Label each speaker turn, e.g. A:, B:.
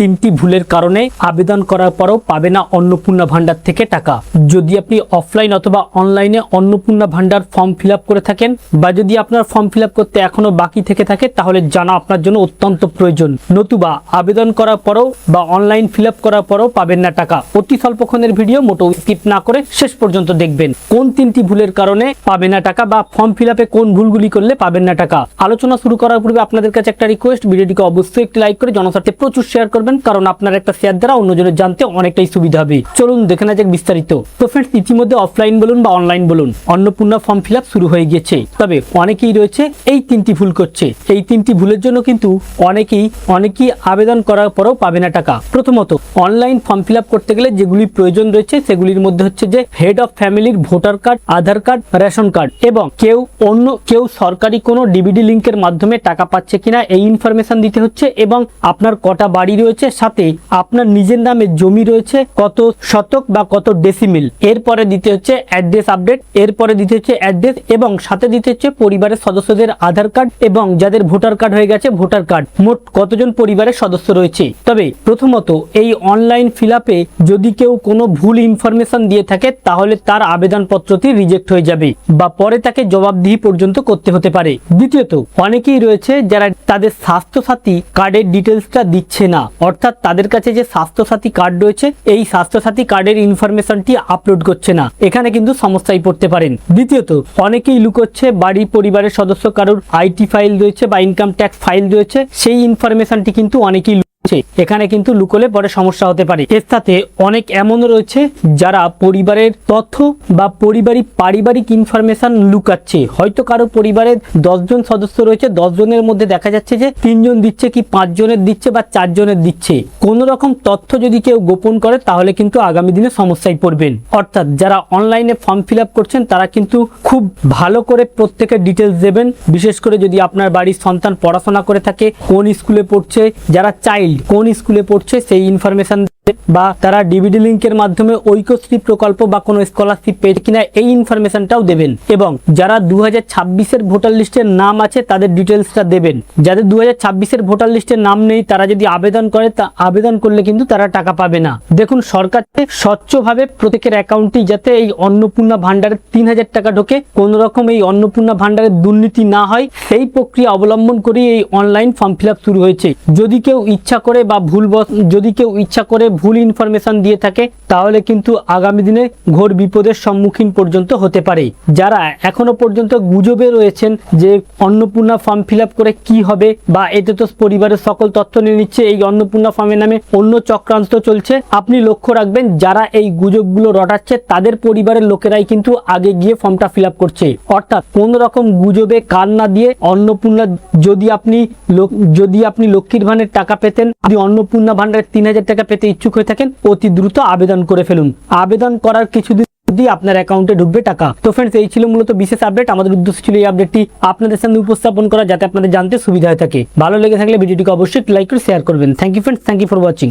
A: তিনটি ভুলের কারণে আবেদন করার পরও পাবে না অন্নপূর্ণা ভান্ডার থেকে টাকা। যদি আপনি অফলাইন অথবা অনলাইনে অন্নপূর্ণা ভান্ডার ফর্ম ফিল আপ করে থাকেন বা যদি আপনার ফর্ম ফিল আপ করতে এখনো বাকি থেকে থাকে তাহলে জানা আপনার জন্য অত্যন্ত প্রয়োজন। নতুবা আবেদন করার পরও বা অনলাইন ফিল আপ করার পরও পাবেন না টাকা। অতি স্বল্পক্ষণের ভিডিও, মোটো স্কিপ না করে শেষ পর্যন্ত দেখবেন। কোন তিনটি ভুলের কারণে পাবে না টাকা বা ফর্ম ফিল আপে কোন ভুলগুলি করলে পাবেন না টাকা। আলোচনা শুরু করার পূর্বে আপনাদের কাছে একটা রিকোয়েস্ট, ভিডিওটিকে অবশ্যই একটি লাইক করে জনস্বার্থে প্রচুর শেয়ার করবেন, কারণ আপনার একটা শেয়ার দ্বারা অন্যজনের জানতে অনেকটাই সুবিধা হবে। চলুন দেখে না যাক বিস্তারিত। তো ফ্রেন্ডস, ইতিমধ্যে অফলাইন বলুন বা অনলাইন বলুন অন্নপূর্ণা ফর্ম ফিল আপ শুরু হয়ে গিয়েছে। তবে অনেকেই রয়েছে এই তিনটি ভুল করছে। এই তিনটি ভুলের জন্য কিন্তু অনেকেই আবেদন করার পরেও পাবে না টাকা। প্রথমত, অনলাইন ফর্ম ফিল আপ করতে গেলে যেগুলি প্রয়োজন রয়েছে সেগুলির মধ্যে হচ্ছে যে হেড অফ ফ্যামিলির ভোটার কার্ড, আধার কার্ড, রেশন কার্ড এবং কেউ সরকারি কোনো ডিবিডি লিঙ্কের মাধ্যমে টাকা পাচ্ছে কিনা এই ইনফরমেশন দিতে হচ্ছে এবং আপনার কটা বাড়ি রয়েছে, সাথে আপনার নিজের নামে জমি রয়েছে কত শতক বা কত ডেসিমিল। এরপরে দিতে হচ্ছে অ্যাড্রেস আপডেট, এরপরে দিতে হচ্ছে অ্যাড্রেস এবং সাথে দিতে হচ্ছে পরিবারের সদস্যদের আধার কার্ড এবং যাদের ভোটার কার্ড হয়ে গেছে ভোটার কার্ড, মোট কতজন পরিবারের সদস্য রয়েছে। তবে প্রথমত, এই অনলাইন ফিল আপে যদি কেউ কোনো ভুল ইনফরমেশন দিয়ে থাকে তাহলে তার আবেদনপত্রটি রিজেক্ট হয়ে যাবে বা পরে তাকে জবাবদিহি পর্যন্ত করতে হতে পারে। দ্বিতীয়ত, অনেকেই রয়েছে যারা তাদের স্বাস্থ্যসাথী কার্ডের ডিটেলসটা দিচ্ছে না, অর্থাৎ তাদের কাছে যে স্বাস্থ্যসাথী কার্ড রয়েছে এই স্বাস্থ্যসাথী কার্ডের ইনফরমেশনটি আপলোড করছে না। এখানে কিন্তু সমস্যায় পড়তে পারেন। দ্বিতীয়ত, অনেকেই লুকোচ্ছে বাড়ি পরিবারের সদস্য কারোর আইটি ফাইল রয়েছে বা ইনকাম ট্যাক্স ফাইল রয়েছে, সেই ইনফরমেশনটি কিন্তু অনেকেই এখানে কিন্তু লুকোলে পরে সমস্যা হতে পারে। এর সাথে অনেক এমনও রয়েছে যারা পরিবারের তথ্য বা পারিবারিক ইনফরমেশন লুকাচ্ছে। হয়তো কারো পরিবারের 10 জন সদস্য রয়েছে, 10 জনের মধ্যে দেখা যাচ্ছে যে 3 জন দিচ্ছে কি 5 জনের দিচ্ছে বা 4 জনের দিচ্ছে। কোনো রকম তথ্য যদি কেউ গোপন করে তাহলে কিন্তু আগামী দিনে সমস্যায় পড়বেন। অর্থাৎ যারা অনলাইনে ফর্ম ফিল আপ করছেন তারা কিন্তু খুব ভালো করে প্রত্যেকের ডিটেলস দেবেন। বিশেষ করে যদি আপনার বাড়ির সন্তান পড়াশোনা করে থাকে, কোন স্কুলে পড়ছে, যারা চাইল্ড কোন স্কুলে পড়ছে সেই ইনফরমেশন, বা তারা ডিবিডি লিঙ্কের মাধ্যমে ঐক্যশ্রী প্রকল্প বা কোনো স্কলারশিপ পেয়েছে কিনা এই ইনফরমেশনটাও দেবেন। এবং যারা 2026-এর ভোটার লিস্টের নাম আছে তাদের ডিটেলসটা দেবেন। যাদের 2026-এর ভোটার লিস্টের নাম নেই তারা যদি আবেদন করে, তা আবেদন করলে কিন্তু তারা টাকা পাবে না। দেখুন, সরকার স্বচ্ছভাবে প্রত্যেকের অ্যাকাউন্টেই যাতে এই অন্নপূর্ণা ভান্ডারে 3000 টাকা ঢোকে, কোন রকম এই অন্নপূর্ণা ভান্ডারের দুর্নীতি না হয়, সেই প্রক্রিয়া অবলম্বন করে এই অনলাইন ফর্ম ফিল আপ শুরু হয়েছে। যদি কেউ ইচ্ছা করে বা ভুল ইনফরমেশন দিয়ে থাকে তাহলে কিন্তু আগামী দিনে ঘোর বিপদের সম্মুখীন পর্যন্ত হতে পারে। যারা এখনো পর্যন্ত গুজবে রয়েছেন যে অন্নপূর্ণা ফর্ম ফিল আপ করে কি হবে বা এতে তো পরিবারের সকল তথ্য নিয়ে নিচ্ছে, এই অন্নপূর্ণা ফর্মের নামে অন্য চক্রান্ত চলছে, আপনি লক্ষ্য রাখবেন যারা এই গুজবগুলো রটাচ্ছে তাদের পরিবারের লোকেরাই কিন্তু আগে গিয়ে ফর্মটা ফিল আপ করছে। অর্থাৎ কোন রকম গুজবে কান না দিয়ে অন্নপূর্ণা, যদি আপনি লক্ষ্মীর ভাণ্ডারের টাকা পেতেন, যদি অন্নপূর্ণা ভান্ডারের 3000 টাকা পেতে ইচ্ছুক হয়ে থাকেন, অতি দ্রুত আবেদন করে ফেলুন। আবেদন করার কিছুদিন আপনার অ্যাকাউন্টে ঢুকবে টাকা। তো ফ্রেন্ডস, এই ছিল মূলত বিশেষ আপডেট। আমাদের উদ্দেশ্য ছিল এই আপডেটটি আপনাদের সামনে উপস্থাপন করা যাতে আপনাদের জানতে সুবিধা হয়ে থাকে। ভালো লেগে থাকলে ভিডিওটিকে অবশ্যই লাইক করে শেয়ার করবেন। Thank you friends, thank you for watching.